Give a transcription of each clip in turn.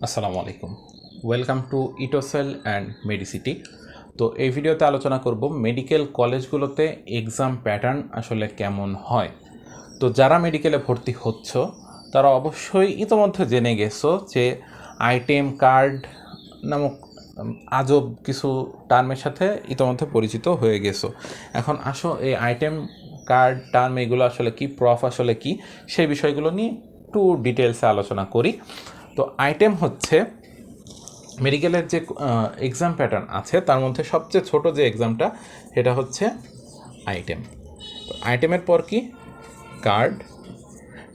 আসসালামু আলাইকুম। Welcome to Itocell and Medicity. তো এই ভিডিওতে আলোচনা করব মেডিকেল কলেজগুলোতে এক্সাম প্যাটার্ন আসলে কেমন হয়। তো যারা মেডিকেলে ভর্তি হচ্ছ তারা অবশ্যই ইতোমধ্যে জেনে গেছো যে আইটেম কার্ড নামক আজব কিছু টার্মের সাথে ইতোমধ্যে পরিচিত হয়ে গেছো। এখন আসো এই আইটেম কার্ড টার্ম এগুলো আসলে কি, প্রফ আসলে কি, সেই বিষয়গুলো নিয়ে একটু ডিটেলসে আলোচনা করি। তো আইটেম হচ্ছে মেডিকেলের যে এক্সাম প্যাটার্ন আছে তার মধ্যে সবচেয়ে ছোট যে এক্সামটা সেটা হচ্ছে আইটেম। তো আইটেমের পর কি কার্ড,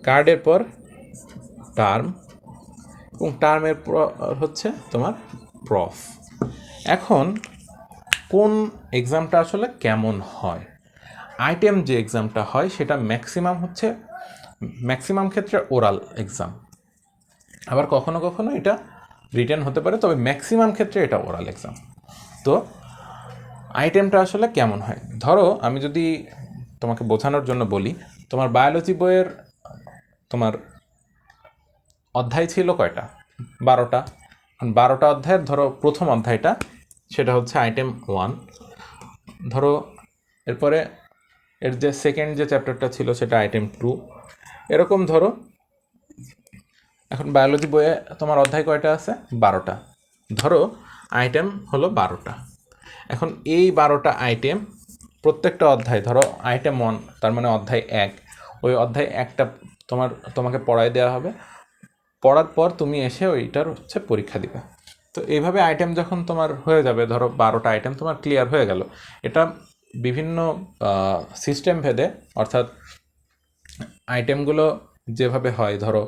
কার্ডের পর টার্ম এবং টার্মের পর হচ্ছে তোমার প্রফ। এখন কোন এক্সামটা আসলে কেমন হয়? আইটেম যে এক্সামটা হয় সেটা ম্যাক্সিমাম ক্ষেত্রে ওরাল এক্সাম, আবার কখনো কখনো এটা রিটেন হতে পারে, তবে ম্যাক্সিমাম ক্ষেত্রে এটা ওরাল এক্সাম। তো আইটেমটা আসলে কেমন হয়, ধরো আমি যদি তোমাকে বোঝানোর জন্য বলি, তোমার বায়োলজি বইয়ের তোমার অধ্যায় ছিল কয়টা? 12টা। 12টা অধ্যায়ের ধরো প্রথম অধ্যায়টা সেটা হচ্ছে আইটেম 1। ধরো এরপরে এর যে সেকেন্ড যে চ্যাপ্টারটা ছিল সেটা আইটেম 2। এরকম ধরো এখন বায়োলজি বইয়ে তোমার অধ্যায় কয়টা আছে? 12টা। ধরো আইটেম হলো 12টা। এখন এই 12টা আইটেম প্রত্যেকটা অধ্যায়, ধরো আইটেম 1 তার মানে অধ্যায় 1, ওই অধ্যায় 1টা তোমাকে পড়ায় দেওয়া হবে। পড়ার পর তুমি এসে ওইটার হচ্ছে পরীক্ষা দিবে। তো এইভাবে আইটেম যখন তোমার হয়ে যাবে, ধরো 12টা আইটেম তোমার ক্লিয়ার হয়ে গেল। এটা বিভিন্ন সিস্টেম ভেদে, অর্থাৎ আইটেমগুলো যেভাবে হয়, ধরো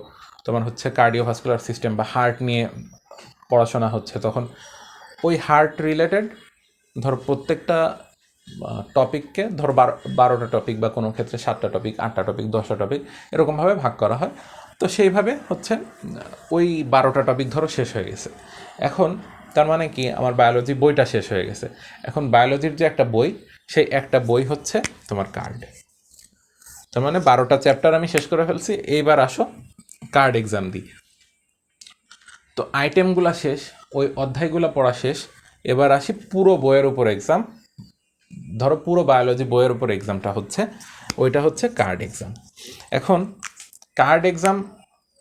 তোমার হচ্ছে কার্ডিওভাস্কুলার সিস্টেম বা হার্ট নিয়ে পড়াশোনা হচ্ছে, তখন ওই হার্ট রিলেটেড ধরো প্রত্যেকটা টপিককে ধরো 12টা টপিক বা কোনো ক্ষেত্রে 7টা টপিক, 8টা টপিক, 10টা টপিক এরকমভাবে ভাগ করা হয়। তো সেইভাবে হচ্ছে ওই 12টা টপিক ধরো শেষ হয়ে গেছে। এখন তার মানে কি, আমার বায়োলজি বইটা শেষ হয়ে গেছে। এখন বায়োলজির যে একটা বই, সেই একটা বই হচ্ছে তোমার কার্ড। তার মানে 12টা চ্যাপ্টার আমি শেষ করে ফেলছি, এইবার আসো কার্ড এক্সাম দিই। তো আইটেমগুলো শেষ, ওই অধ্যায়গুলো পড়া শেষ, এবার আসি পুরো বইয়ের উপর এক্সাম। ধরো পুরো বায়োলজি বইয়ের উপর এক্সামটা হচ্ছে, ওইটা হচ্ছে কার্ড এক্সাম। এখন কার্ড এক্সাম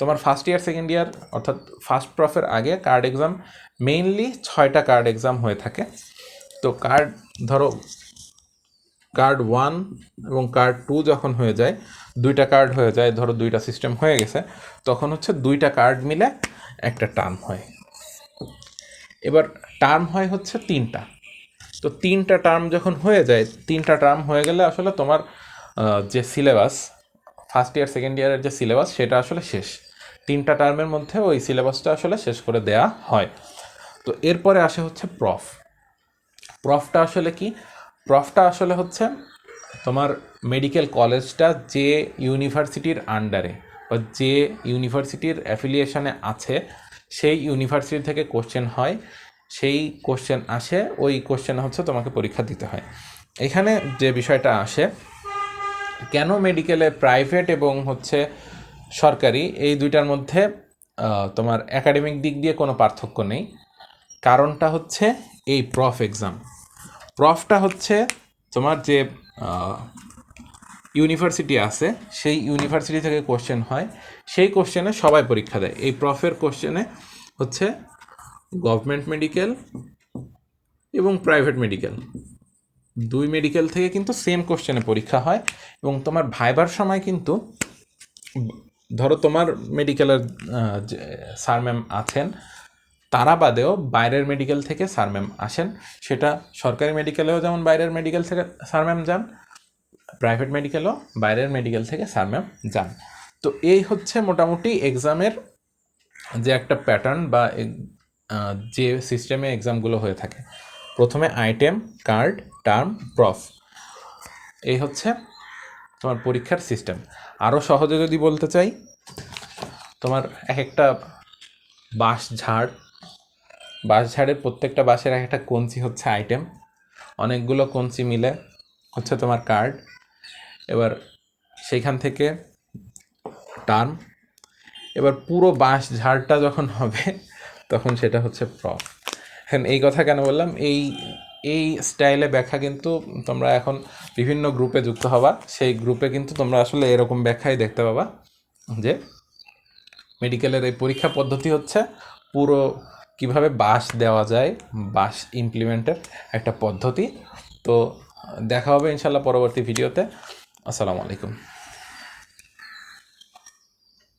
তোমার ফার্স্ট ইয়ার সেকেন্ড ইয়ার অর্থাৎ ফার্স্ট প্রফের আগে কার্ড এক্সাম মেইনলি 6টা কার্ড এক্সাম হয়ে থাকে। তো ধরো কার্ড 1 এবং কার্ড 2 যখন হয়ে যায়, 2টা কার্ড হয়ে যায়, ধরো 2টা সিস্টেম হয়ে গেছে, তখন হচ্ছে 2টা কার্ড মিলে একটা টার্ম হয়। এবার টার্ম হয় হচ্ছে 3টা। তো 3টা টার্ম যখন হয়ে যায়, 3টা টার্ম হয়ে গেলে আসলে তোমার যে সিলেবাস, ফার্স্ট ইয়ার সেকেন্ড ইয়ারের যে সিলেবাস সেটা আসলে শেষ। 3টা টার্মের মধ্যে ওই সিলেবাসটা আসলে শেষ করে দেয়া হয়। তো এরপরে আসে হচ্ছে প্রফ। প্রফটা আসলে কি? প্রফটা আসলে হচ্ছে তোমার মেডিকেল কলেজটা যে ইউনিভার্সিটির আন্ডারে বা যে ইউনিভার্সিটির অ্যাফিলিয়েশনে আছে, সেই ইউনিভার্সিটি থেকে কোশ্চেন হয়, সেই কোশ্চেন আসে, ওই কোশ্চেন হচ্ছে তোমাকে পরীক্ষা দিতে হয়। এখানে যে বিষয়টা আসে, কেন মেডিকেলে প্রাইভেট এবং হচ্ছে সরকারি এই দুইটার মধ্যে তোমার একাডেমিক দিক দিয়ে কোনো পার্থক্য নেই, কারণটা হচ্ছে এই প্রফ এক্সাম। প্রফটা হচ্ছে তোমার যে ইউনিভার্সিটি আছে, সেই ইউনিভার্সিটি থেকে কোশ্চেন হয়, সেই কোশ্চেনে সবাই পরীক্ষা দেয়। এই প্রফের কোশ্চেনে হচ্ছে গভর্নমেন্ট মেডিকেল এবং প্রাইভেট মেডিকেল, দুই মেডিকেল থেকে কিন্তু সেম কোশ্চেনে পরীক্ষা হয়। এবং তোমার ভাইবার সময় কিন্তু ধরো তোমার মেডিকেলের যে স্যার ম্যাম আছেন, তারা বাদেও বাইরের মেডিকেল থেকে স্যার ম্যাম আসেন। সেটা সরকারি মেডিকেলেও যেমন বাইরের মেডিকেল থেকে স্যার ম্যাম যান, প্রাইভেট মেডিকেলও বাইরের মেডিকেল থেকে স্যার ম্যাম যান। তো এই হচ্ছে মোটামুটি এক্সামের যে একটা প্যাটার্ন বা যে সিস্টেমে এক্সামগুলো হয়ে থাকে। প্রথমে আইটেম, কার্ড, টার্ম, প্রফ, এই হচ্ছে তোমার পরীক্ষার সিস্টেম। আরও সহজে যদি বলতে চাই, তোমার এক একটা বাঁশঝাড়ের প্রত্যেকটা বাঁশের এক একটা কঞ্চি হচ্ছে আইটেম, অনেকগুলো কঞ্চি মিলে হচ্ছে তোমার কার্ড। এবার সেইখান থেকে টার্ম। এবার পুরো বাঁশঝাড়টা যখন হবে, তখন সেটা হচ্ছে প্রফ। এখন এই কথা কেন বললাম, এই স্টাইলে ব্যাখ্যা কিন্তু তোমরা এখন বিভিন্ন গ্রুপে যুক্ত হবা, সেই গ্রুপে কিন্তু তোমরা আসলে এরকম ব্যাখ্যাই দেখতে পাবা যে মেডিকেলের এই পরীক্ষা পদ্ধতি হচ্ছে পুরো কিভাবে বাস দেওয়া যায়, বাস ইমপ্লিমেন্টের একটা পদ্ধতি। তো দেখা হবে ইনশাল্লাহ পরবর্তী ভিডিওতে। আসসালামু আলাইকুম।